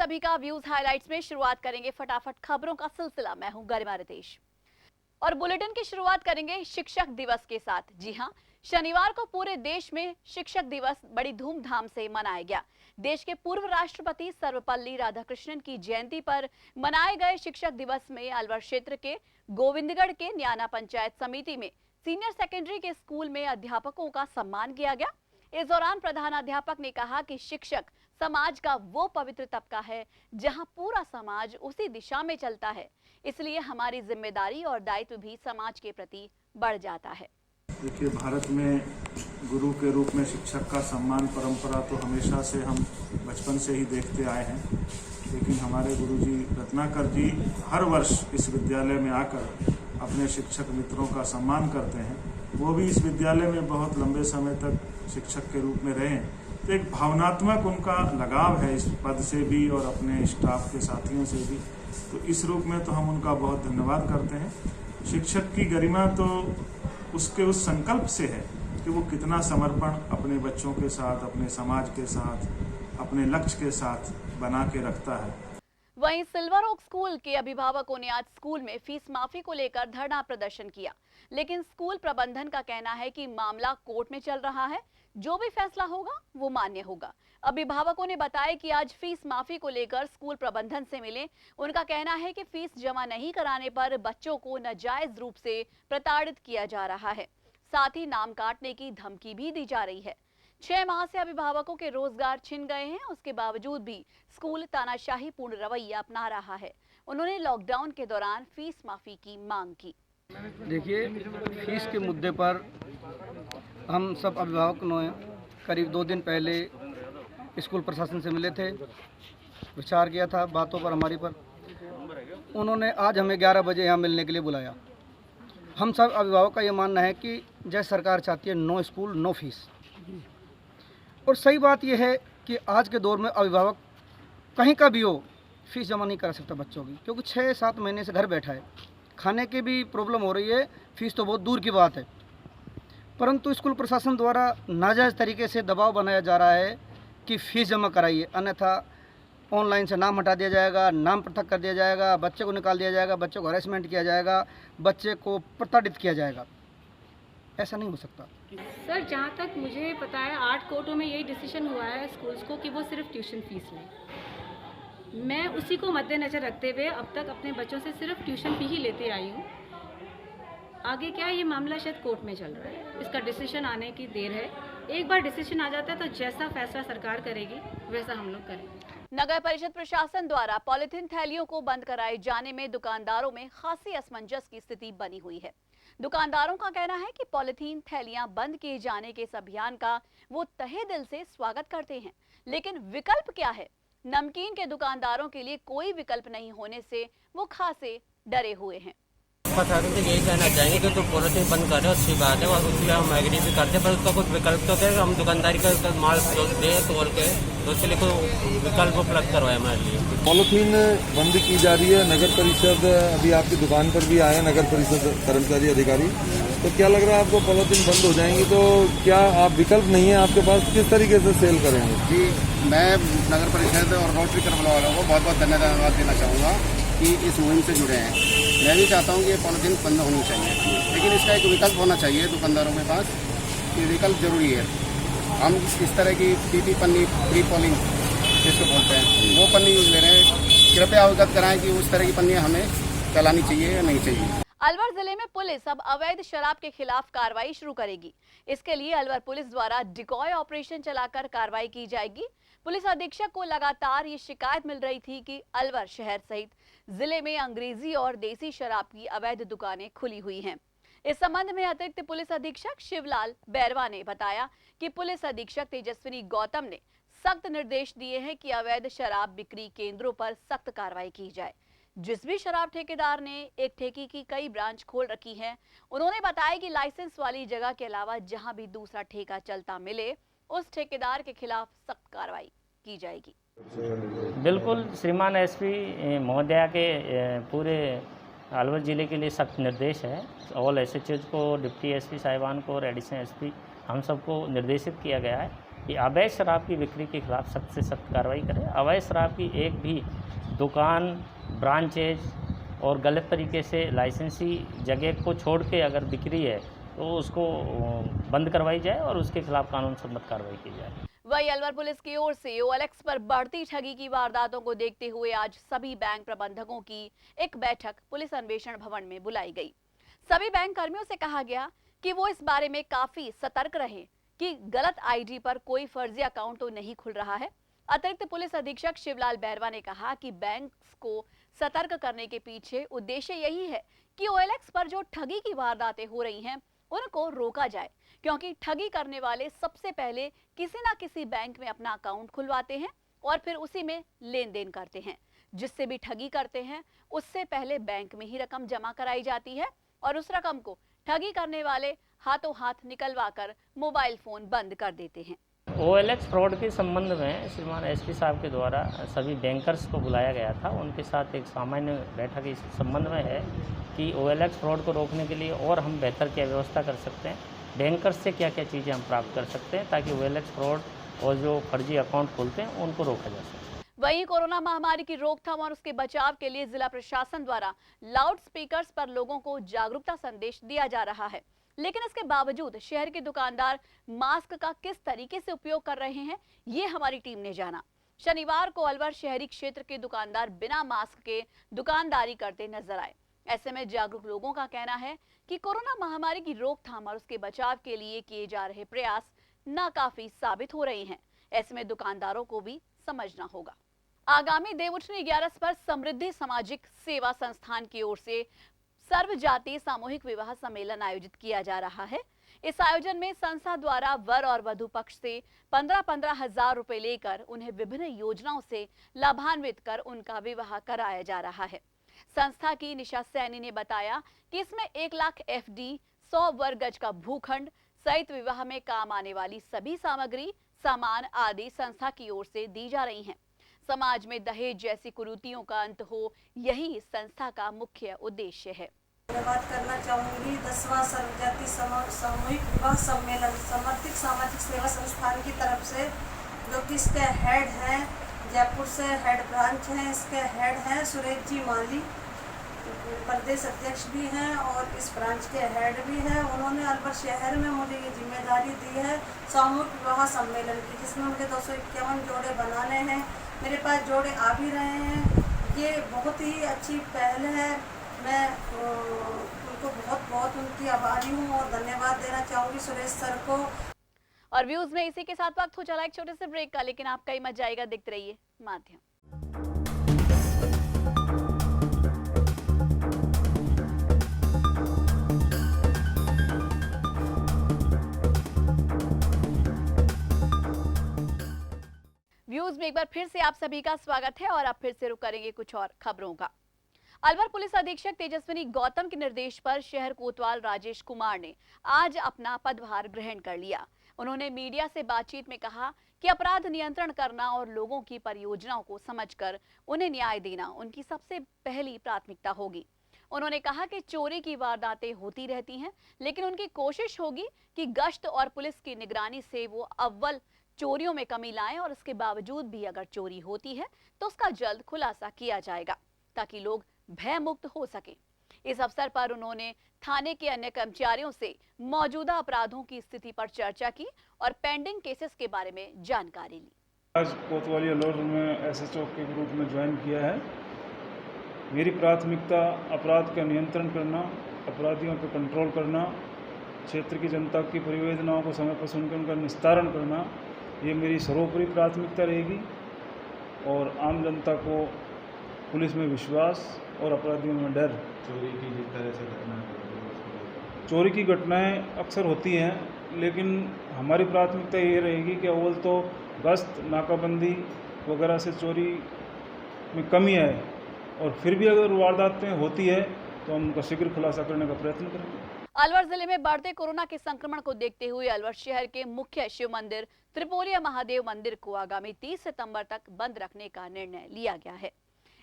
सभी का views highlights में शुरुआत करेंगे फटाफट खबरों का सिलसिला। मैं हूं गरिमा रितेश और बुलेटिन की शुरुआत करेंगे शिक्षक दिवस के साथ। जी हां, शनिवार को पूरे देश में शिक्षक दिवस बड़ी धूमधाम से मनाया गया। देश के पूर्व राष्ट्रपति सर्वपल्ली राधाकृष्णन की जयंती पर मनाए गए शिक्षक दिवस में अलवर क्षेत्र के गोविंदगढ़ के न्याना पंचायत समिति में सीनियर सेकेंडरी के स्कूल में अध्यापकों का सम्मान किया गया। इस दौरान प्रधानाध्यापक ने कहा कि शिक्षक समाज का वो पवित्र तबका है जहां पूरा समाज उसी दिशा में चलता है, इसलिए हमारी जिम्मेदारी और दायित्व भी समाज के प्रति बढ़ जाता है। देखिए, भारत में गुरु के रूप में शिक्षक का सम्मान परंपरा तो हमेशा से हम बचपन से ही देखते आए हैं, लेकिन हमारे गुरुजी रत्नाकर जी हर वर्ष इस विद्यालय में आकर अपने शिक्षक मित्रों का सम्मान करते हैं। वो भी इस विद्यालय में बहुत लंबे समय तक शिक्षक के रूप में रहे, तो एक भावनात्मक उनका लगाव है इस पद से भी और अपने स्टाफ के साथियों से भी। तो इस रूप में तो हम उनका बहुत धन्यवाद करते हैं। शिक्षक की गरिमा तो उसके उस संकल्प से है कि वो कितना समर्पण अपने बच्चों के साथ, अपने समाज के साथ, अपने लक्ष्य के साथ बना के रखता है। वहीं सिल्वर ओक स्कूल के अभिभावकों ने आज स्कूल में फीस माफी को लेकर धरना प्रदर्शन किया, लेकिन स्कूल प्रबंधन का कहना है कि मामला कोर्ट में चल रहा है, जो भी फैसला होगा वो मान्य होगा। अभिभावकों ने बताया कि आज फीस माफी को लेकर स्कूल प्रबंधन से मिले। उनका कहना है कि फीस जमा नहीं कराने पर बच्चों को नाजायज रूप से प्रताड़ित किया जा रहा है, साथ ही नाम काटने की धमकी भी दी जा रही है। 6 माह से अभिभावकों के रोजगार छिन गए हैं, उसके बावजूद भी स्कूल तानाशाही पूर्ण रवैया अपना रहा है। उन्होंने लॉकडाउन के दौरान फीस माफी की मांग की। देखिए, फीस के मुद्दे पर हम सब अभिभावक ने करीब 2 दिन पहले स्कूल प्रशासन से मिले थे, विचार किया था बातों पर हमारी पर। उन्होंने आज हमें 11 बजे यहाँ मिलने के लिए बुलाया। हम सब अभिभावक का ये मानना है कि जैसे सरकार चाहती है नो स्कूल नो फीस, और सही बात यह है कि आज के दौर में अभिभावक कहीं का भी हो फीस जमा नहीं करा सकता बच्चों की, क्योंकि 6-7 महीने से घर बैठा है, खाने की भी प्रॉब्लम हो रही है, फीस तो बहुत दूर की बात है। परंतु स्कूल प्रशासन द्वारा नाजायज़ तरीके से दबाव बनाया जा रहा है कि फ़ीस जमा कराइए, अन्यथा ऑनलाइन से नाम हटा दिया जाएगा, नाम पृथक कर दिया जाएगा, बच्चे को निकाल दिया जाएगा, बच्चे को हरेसमेंट किया जाएगा, बच्चे को प्रताड़ित किया जाएगा। ऐसा नहीं हो सकता। सर, जहाँ तक मुझे पता है 8 कोर्टों में यही डिसीजन हुआ है स्कूल्स को कि वो सिर्फ ट्यूशन फीस लें। मैं उसी को मद्देनज़र रखते हुए अब तक अपने बच्चों से सिर्फ ट्यूशन फी ही लेते आई हूँ। आगे क्या, ये मामला शायद कोर्ट में चल रहा है, इसका डिसीजन आने की देर है। एक बार डिसीजन आ जाता है तो जैसा फैसला सरकार करेगी वैसा हम लोग करेंगे। नगर परिषद प्रशासन द्वारा पॉलिथीन थैलियों को बंद कराए जाने में दुकानदारों में खासी असमंजस की स्थिति बनी हुई है। दुकानदारों का कहना है कि पॉलिथीन थैलियां बंद किए जाने के इस अभियान का वो तहे दिल से स्वागत करते हैं, लेकिन विकल्प क्या है? नमकीन के दुकानदारों के लिए कोई विकल्प नहीं होने से वो खासे डरे हुए हैं। प्रशासन से यही कहना चाहेंगे कि तो पॉलिथीन बंद कर रहे हो, अच्छी बात है, और उसके हम एग्री भी करते हैं, पर उसका कुछ विकल्प तो क्या, हम दुकानदारी का माल दे तोल के, तो उसके लिए कोई विकल्प उपलब्ध करवाए हमारे लिए। पॉलिथीन बंद की जा रही है। नगर परिषद अभी आपकी दुकान पर भी आए, नगर परिषद कर्मचारी अधिकारी, तो क्या लग रहा है आपको पॉलिथीन बंद हो जाएंगी तो क्या आप विकल्प नहीं है आपके पास, किस तरीके से सेल करेंगे? जी, मैं नगर परिषद और रोटरी क्लब वालों को बहुत बहुत धन्यवाद देना चाहूँगा कि इस मुहिम से जुड़े हैं। मैं भी चाहता हूँ कि ये पॉलिथीन बंद होनी चाहिए, लेकिन इसका एक विकल्प होना चाहिए दुकानदारों के पास। ये विकल्प जरूरी है। हम इस तरह की पीपी पन्नी, फ्री पॉलिंग जिसको बोलते हैं, वो पन्नी यूज ले रहे हैं। कृपया अवगत कराएं कि उस तरह की पन्नियाँ हमें चलानी चाहिए या नहीं चाहिए। अलवर जिले में पुलिस अब अवैध शराब के खिलाफ कार्रवाई शुरू करेगी। इसके लिए अलवर पुलिस द्वारा डिकॉय ऑपरेशन चलाकर कार्रवाई की जाएगी। पुलिस अधीक्षक को लगातार ये शिकायत मिल रही थी कि अलवर शहर सहित जिले में अंग्रेजी और देसी शराब की अवैध दुकानें खुली हुई हैं। इस संबंध में अतिरिक्त पुलिस अधीक्षक शिवलाल बैरवा ने बताया कि पुलिस अधीक्षक तेजस्विनी गौतम ने सख्त निर्देश दिए हैं कि अवैध शराब बिक्री केंद्रों पर सख्त कार्रवाई की जाए। जिस भी शराब ठेकेदार ने एक ठेकी की कई ब्रांच खोल रखी है, उन्होंने बताया कि लाइसेंस वाली जगह के अलावा जहां भी दूसरा ठेका चलता मिले, उस ठेकेदार के खिलाफ सख्त कार्रवाई की जाएगी। बिल्कुल, श्रीमान एसपी महोदया के पूरे अलवर ज़िले के लिए सख्त निर्देश है। ऑल एसएचओ को, डिप्टी एसपी साहिबान को और एडिशनल एसपी हम सबको निर्देशित किया गया है कि अवैध शराब की बिक्री के खिलाफ सख्त से सख्त कार्रवाई करें। अवैध शराब की एक भी दुकान, ब्रांचेज और गलत तरीके से लाइसेंसी जगह को छोड़ के अगर बिक्री है तो उसको बंद करवाई जाए और उसके खिलाफ कानून सम्मत कार्रवाई की जाए। वहीं अलवर पुलिस की ओर से OLX पर बढ़ती ठगी की वारदातों को देखते हुए आज सभी बैंक प्रबंधकों की एक बैठक पुलिस अन्वेषण भवन में बुलाई गई। सभी बैंक कर्मियों से कहा गया कि वो इस बारे में काफी सतर्क रहें कि गलत ID पर कोई फर्जी अकाउंट तो नहीं खुल रहा है। अतिरिक्त पुलिस अधीक्षक शिवलाल बैरवा ने कहा कि बैंक को सतर्क करने के पीछे उद्देश्य यही है कि OLX पर जो ठगी की वारदातें हो रही हैं उनको रोका जाए, क्योंकि ठगी करने वाले सबसे पहले किसी ना किसी बैंक में अपना अकाउंट खुलवाते हैं और फिर उसी में लेन देन करते हैं। जिससे भी ठगी करते हैं उससे पहले बैंक में ही रकम जमा कराई जाती है और उस रकम को ठगी करने वाले हाथों हाथ निकलवा कर मोबाइल फोन बंद कर देते हैं। OLX फ्रॉड के संबंध में श्रीमान SP साहब के द्वारा सभी बैंकर्स को बुलाया गया था। उनके साथ एक सामान्य बैठक इस संबंध में है कि OLX फ्रॉड को रोकने के लिए और हम बेहतर क्या व्यवस्था कर सकते हैं, बैंकर्स से क्या क्या चीज़ें हम प्राप्त कर सकते हैं ताकि OLX फ्रॉड और जो फर्जी अकाउंट खोलते हैं उनको रोका जा सके। वहीं कोरोना महामारी की रोकथाम और उसके बचाव के लिए जिला प्रशासन द्वारा लाउड स्पीकर्स पर लोगों को जागरूकता संदेश दिया जा रहा है, लेकिन इसके बावजूद शहर के दुकानदार मास्क का किस तरीके से उपयोग कर रहे हैं ये हमारी टीम ने जाना। शनिवार को अलवर शहरी क्षेत्र के दुकानदार बिना मास्क के दुकानदारी करते नजर आए। ऐसे में जागरूक लोगों का कहना है कि कोरोना महामारी की रोकथाम और उसके बचाव के लिए किए जा रहे प्रयास नाकाफी साबित हो रहे हैं। ऐसे में दुकानदारों को भी समझना होगा। आगामी देवउठनी 11 पर समृद्धि सामाजिक सेवा संस्थान की ओर से सर्व जातीय सामूहिक विवाह सम्मेलन आयोजित किया जा रहा है। इस आयोजन में संस्था द्वारा वर और वधु पक्ष से 15-15 हजार रुपए लेकर उन्हें विभिन्न योजनाओं से लाभान्वित कर उनका विवाह कराया जा रहा है। संस्था की निशा सैनी ने बताया कि इसमें 1 लाख FD, 100 वर्ग गज का भूखंड सहित विवाह में काम आने वाली सभी सामग्री, सामान आदि संस्था की ओर से दी जा रही हैं। समाज में दहेज जैसी कुरीतियों का अंत हो, यही इस संस्था का मुख्य उद्देश्य है। धन्यवाद करना चाहूँगी 10वां सर्वजातीय सामूहिक विवाह सम्मेलन समर्थित सामाजिक सेवा संस्थान की तरफ से, जो कि इसके हेड हैं, जयपुर से हेड ब्रांच हैं, इसके हेड हैं सुरेश जी माली, प्रदेश अध्यक्ष भी हैं और इस ब्रांच के हेड भी हैं। उन्होंने अलवर शहर में मुझे ये जिम्मेदारी दी है सामूहिक विवाह सम्मेलन की, जिसमें मुझे 251 जोड़े बनाने हैं। मेरे पास जोड़े आ भी रहे हैं। ये बहुत ही अच्छी पहल है। मैं उनको बहुत उनकी आभारी हूँ और धन्यवाद देना चाहूँगी सुरेश सर को। और व्यूज में इसी के साथ वक्त हो चला एक छोटे से ब्रेक का, लेकिन आपका ही मजा आएगा। देखते रहिए माध्यम। व्यूज में एक बार फिर से आप सभी का स्वागत है और अब फिर से रुक करेंगे कुछ और खबरों का। अलवर पुलिस अधीक्षक तेजस्विनी गौतम के निर्देश पर शहर कोतवाल राजेश कुमार ने आज अपना पदभार ग्रहण कर लिया। उन्होंने मीडिया से बातचीत में कहा कि अपराध नियंत्रण करना और लोगों की परियोजनाओं को समझकर उन्हें न्याय देना उनकी सबसे पहली प्राथमिकता होगी। उन्होंने कहा कि चोरी की वारदातें होती रहती हैं, लेकिन उनकी कोशिश होगी कि गश्त और पुलिस की निगरानी से वो अव्वल चोरियों में कमी लाएं और इसके बावजूद भी अगर चोरी होती है तो उसका जल्द खुलासा किया जाएगा ताकि लोग भय मुक्त हो सके। इस अवसर पर उन्होंने थाने के अन्य कर्मचारियों से मौजूदा अपराधों की स्थिति पर चर्चा की और पेंडिंग केसेस के बारे में जानकारी ली। आज कोतवाली अलवर में SHO के रूप में ज्वाइन किया है। मेरी प्राथमिकता अपराध का नियंत्रण करना, अपराधियों पर कंट्रोल करना, क्षेत्र की जनता की परिवेदनाओं को समय पर सुनकर उनका निस्तारण करना, ये मेरी सर्वोपरि प्राथमिकता रहेगी। और आम जनता को पुलिस में विश्वास और अपराधियों में डर। चोरी की जिस तरह से चोरी की घटनाएं अक्सर होती हैं, लेकिन हमारी प्राथमिकता ये रहेगी कि अव्वल तो गश्त, नाकाबंदी वगैरह से चोरी में कमी आए और फिर भी अगर वारदातें होती है तो हम उनका शीघ्र खुलासा करने का प्रयत्न करेंगे। अलवर जिले में बढ़ते कोरोना के संक्रमण को देखते हुए अलवर शहर के मुख्य शिव मंदिर त्रिपोलिया महादेव मंदिर को आगामी 30 सितंबर तक बंद रखने का निर्णय लिया गया है।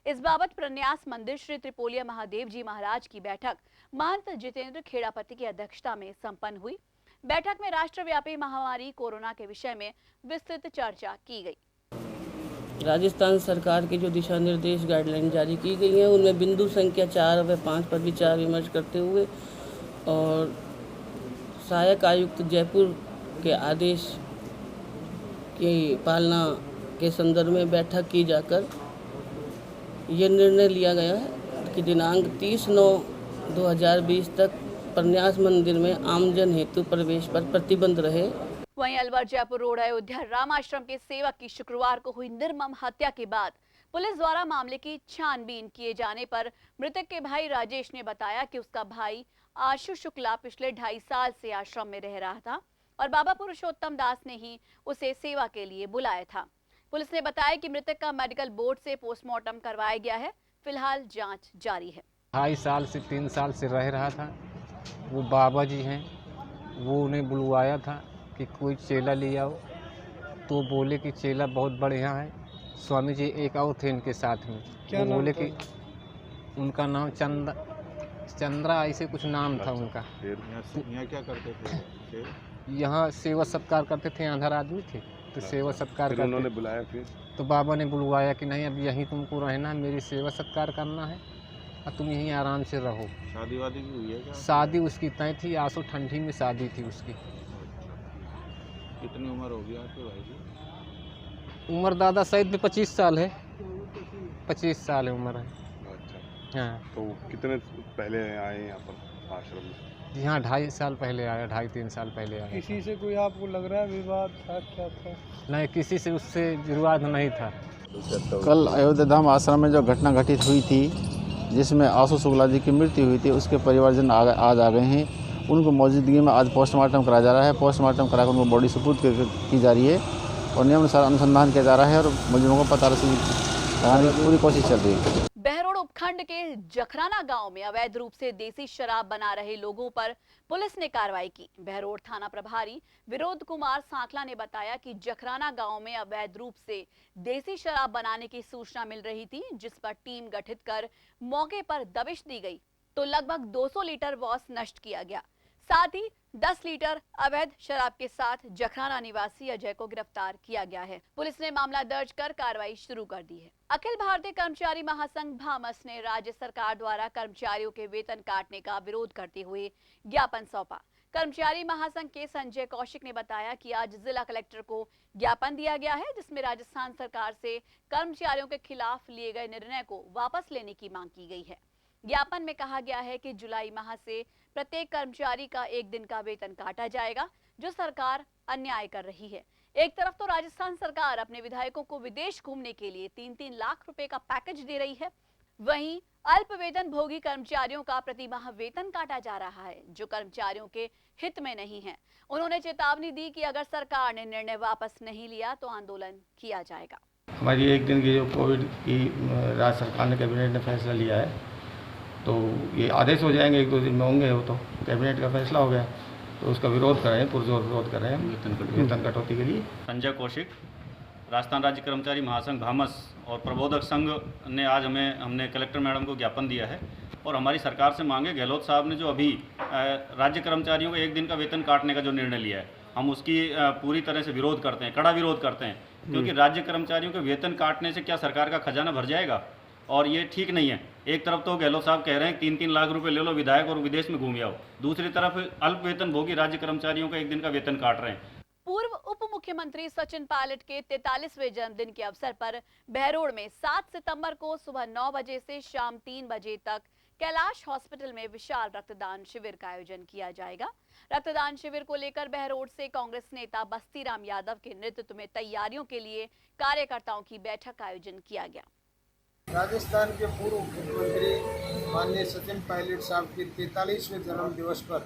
इस बाबत प्रन्यास मंदिर श्री त्रिपोलिया महादेव जी महाराज की बैठक महंत जितेंद्र खेड़ापति की अध्यक्षता में संपन्न हुई। बैठक में राष्ट्रव्यापी महामारी कोरोना के विषय में विस्तृत चर्चा की गई। राजस्थान सरकार के जो दिशा निर्देश गाइडलाइन जारी की गई हैं उनमें बिंदु संख्या 4 व 5 पर विचार विमर्श करते हुए और सहायक आयुक्त जयपुर के आदेश की पालना के संदर्भ में बैठक की जाकर ये निर्णय लिया गया है कि दिनांक 30/9/2020 तक प्रन्यास मंदिर में आमजन हेतु प्रवेश पर प्रतिबंध रहे। वहीं अलवर जयपुर रोड अयोध्या राम आश्रम के सेवक की शुक्रवार को हुई निर्मम हत्या के बाद पुलिस द्वारा मामले की छानबीन किए जाने पर मृतक के भाई राजेश ने बताया कि उसका भाई आशु शुक्ला पिछले 2.5 साल से आश्रम में रह रहा था और बाबा पुरुषोत्तम दास ने ही उसे सेवा के लिए बुलाया था। पुलिस ने बताया कि मृतक का मेडिकल बोर्ड से पोस्टमार्टम करवाया गया है। फिलहाल जांच जारी है। 2.5 साल से 3 साल से रह रहा था। वो बाबा जी हैं, वो उन्हें बुलवाया था कि कोई चेला ले आओ, तो बोले कि चेला बहुत बढ़िया है। स्वामी जी एक और थे इनके साथ में, वो बोले कि उनका नाम चंद्रा ऐसे कुछ नाम था उनका। यहाँ क्या करते थे? यहाँ सेवा सत्कार करते थे, अंधर आदमी थे तो सेवा सत्कार करते। उन्होंने बुलाया फिर तो बाबा ने बुलवाया कि नहीं अब यहीं तुमको रहना है, मेरी सेवा सत्कार करना है और तुम यहीं आराम से रहो। शादी वादी भी हुई है क्या? शादी उसकी तय थी, आसो ठंडी में शादी थी उसकी। कितनी उम्र होगी आपके भाई की? उम्र दादा शायद भी 25 साल है, 25 साल है उम्र है। अच्छा हाँ। तो कितने पहले आए यहाँ पर आश्रम में? यहाँ 2.5 साल पहले आया, 2.5-3 साल पहले आया। किसी से कोई आपको लग रहा है विवाद था क्या था? नहीं, किसी से उससे विवाद नहीं था। कल अयोध्या धाम आश्रम में जो घटना घटित हुई थी जिसमें आशु शुक्ला जी की मृत्यु हुई थी, उसके परिवारजन आज आ गए हैं। उनको मौजूदगी में आज पोस्टमार्टम कराया जा रहा है। पोस्टमार्टम कराकर उनको बॉडी सुपुर्द की जा रही है और नियमानुसार अनुसंधान किया जा रहा है और मुजरिमों को पता लगाने की पूरी कोशिश चल रही है। बहरोड उपखंड के जखराना गांव में अवैध रूप से देसी शराब बना रहे लोगों पर पुलिस ने कार्रवाई की। बहरोड थाना प्रभारी विरोध कुमार सांखला ने बताया कि जखराना गांव में अवैध रूप से देसी शराब बनाने की सूचना मिल रही थी, जिस पर टीम गठित कर मौके पर दबिश दी गई तो लगभग 200 लीटर वॉस नष्ट किया गया। साथ ही 10 लीटर अवैध शराब के साथ जखराना निवासी अजय को गिरफ्तार किया गया है। पुलिस ने मामला दर्ज कर कार्रवाई शुरू कर दी है। अखिल भारतीय कर्मचारी महासंघ भामस ने राज्य सरकार द्वारा कर्मचारियों के वेतन काटने का विरोध करते हुए ज्ञापन सौंपा। कर्मचारी महासंघ के संजय कौशिक ने बताया कि आज जिला कलेक्टर को ज्ञापन दिया गया है, जिसमें राजस्थान सरकार से कर्मचारियों के खिलाफ लिए गए निर्णय को वापस लेने की मांग की गई है। ज्ञापन में कहा गया है कि जुलाई माह से प्रत्येक कर्मचारी का 1 दिन का वेतन काटा जाएगा, जो सरकार अन्याय कर रही है। एक तरफ तो राजस्थान सरकार अपने विधायकों को विदेश घूमने के लिए 3-3 लाख रुपए का पैकेज दे रही है, वहीं अल्प वेतन भोगी कर्मचारियों का प्रतिमाह वेतन काटा जा रहा है, जो कर्मचारियों के हित में नहीं है। उन्होंने चेतावनी दी कि अगर सरकार ने निर्णय वापस नहीं लिया तो आंदोलन किया जाएगा। हमारी 1 दिन की जो कोविड की राज्य सरकार ने कैबिनेट ने फैसला लिया है, तो ये आदेश हो जाएंगे, 1-2 दिन में होंगे। वो तो कैबिनेट का फैसला हो गया, तो उसका विरोध कर रहे हैं, पुरजोर विरोध कर रहे हैं वेतन कटौती के लिए। संजय कौशिक, राजस्थान राज्य कर्मचारी महासंघ भामस और प्रबोधक संघ ने आज हमने कलेक्टर मैडम को ज्ञापन दिया है और हमारी सरकार से मांगे, गहलोत साहब ने जो अभी राज्य कर्मचारियों को 1 दिन का वेतन काटने का जो निर्णय लिया है, हम उसकी पूरी तरह से विरोध करते हैं, कड़ा विरोध करते हैं, क्योंकि राज्य कर्मचारियों के वेतन काटने से क्या सरकार का खजाना भर जाएगा, और ये ठीक नहीं है। एक तरफ तो गहलोत साहब कह रहे हैं 3-3 लाख रुपए ले लो विधायक और विदेश में घूम आओ, दूसरी तरफ अल्प वेतन भोगी राज्य कर्मचारियों का 1 दिन का वेतन काट रहे हैं। पूर्व उप मुख्यमंत्री सचिन पायलट के 43वें जन्मदिन के अवसर पर बहरोड में 7 सितंबर को सुबह 9 बजे से शाम 3 बजे तक कैलाश हॉस्पिटल में विशाल रक्तदान शिविर का आयोजन किया जाएगा। रक्तदान शिविर को लेकर बहरोड से कांग्रेस नेता बस्तीराम यादव के नेतृत्व में तैयारियों के लिए कार्यकर्ताओं की बैठक का आयोजन किया गया। राजस्थान के पूर्व मुख्यमंत्री माननीय सचिन पायलट साहब के 43वें जन्म दिवस पर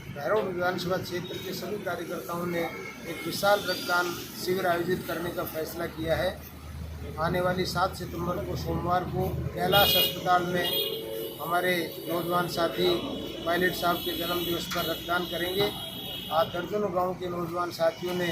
बहरोड विधानसभा क्षेत्र के सभी कार्यकर्ताओं ने एक विशाल रक्तदान शिविर आयोजित करने का फैसला किया है। आने वाली 7 सितंबर को सोमवार को कैलाश अस्पताल में हमारे नौजवान साथी पायलट साहब के जन्म दिवस पर रक्तदान करेंगे। आज दर्जनों गाँव के नौजवान साथियों ने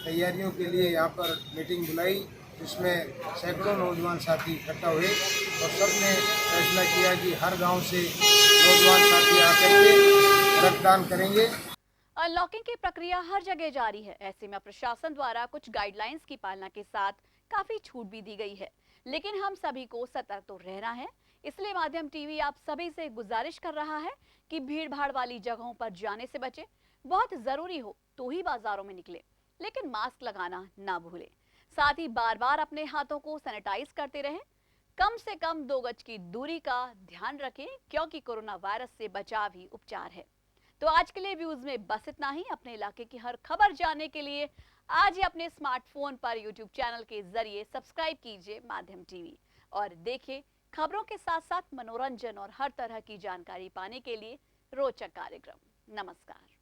तैयारियों के लिए यहाँ पर मीटिंग बुलाई, जिसमें सैकड़ों नौजवान साथी इकट्ठा हुए और सबने फैसला किया कि हर गांव से नौजवान साथी आकर के रक्तदान करेंगे। अनलॉकिंग की प्रक्रिया हर जगह जारी है। ऐसे में प्रशासन द्वारा कुछ गाइडलाइंस की पालना के साथ काफी छूट भी दी गई है, लेकिन हम सभी को सतर्क तो रहना है। इसलिए माध्यम टीवी आप सभी से गुजारिश कर रहा है कि भीड़ भाड़ वाली जगहों पर जाने से बचें। बहुत जरूरी हो तो ही बाजारों में निकले, लेकिन मास्क लगाना ना भूलें। साथ ही बार बार अपने हाथों को सैनिटाइज करते रहें। कम से कम 2 गज की दूरी का ध्यान रखें, क्योंकि कोरोना वायरस से बचाव ही उपचार है। तो आज के लिए व्यूज में बस इतना ही। अपने इलाके की हर खबर जानने के लिए आज ही अपने स्मार्टफोन पर यूट्यूब चैनल के जरिए सब्सक्राइब कीजिए माध्यम टीवी और देखिए खबरों के साथ साथ मनोरंजन और हर तरह की जानकारी पाने के लिए रोचक कार्यक्रम। नमस्कार।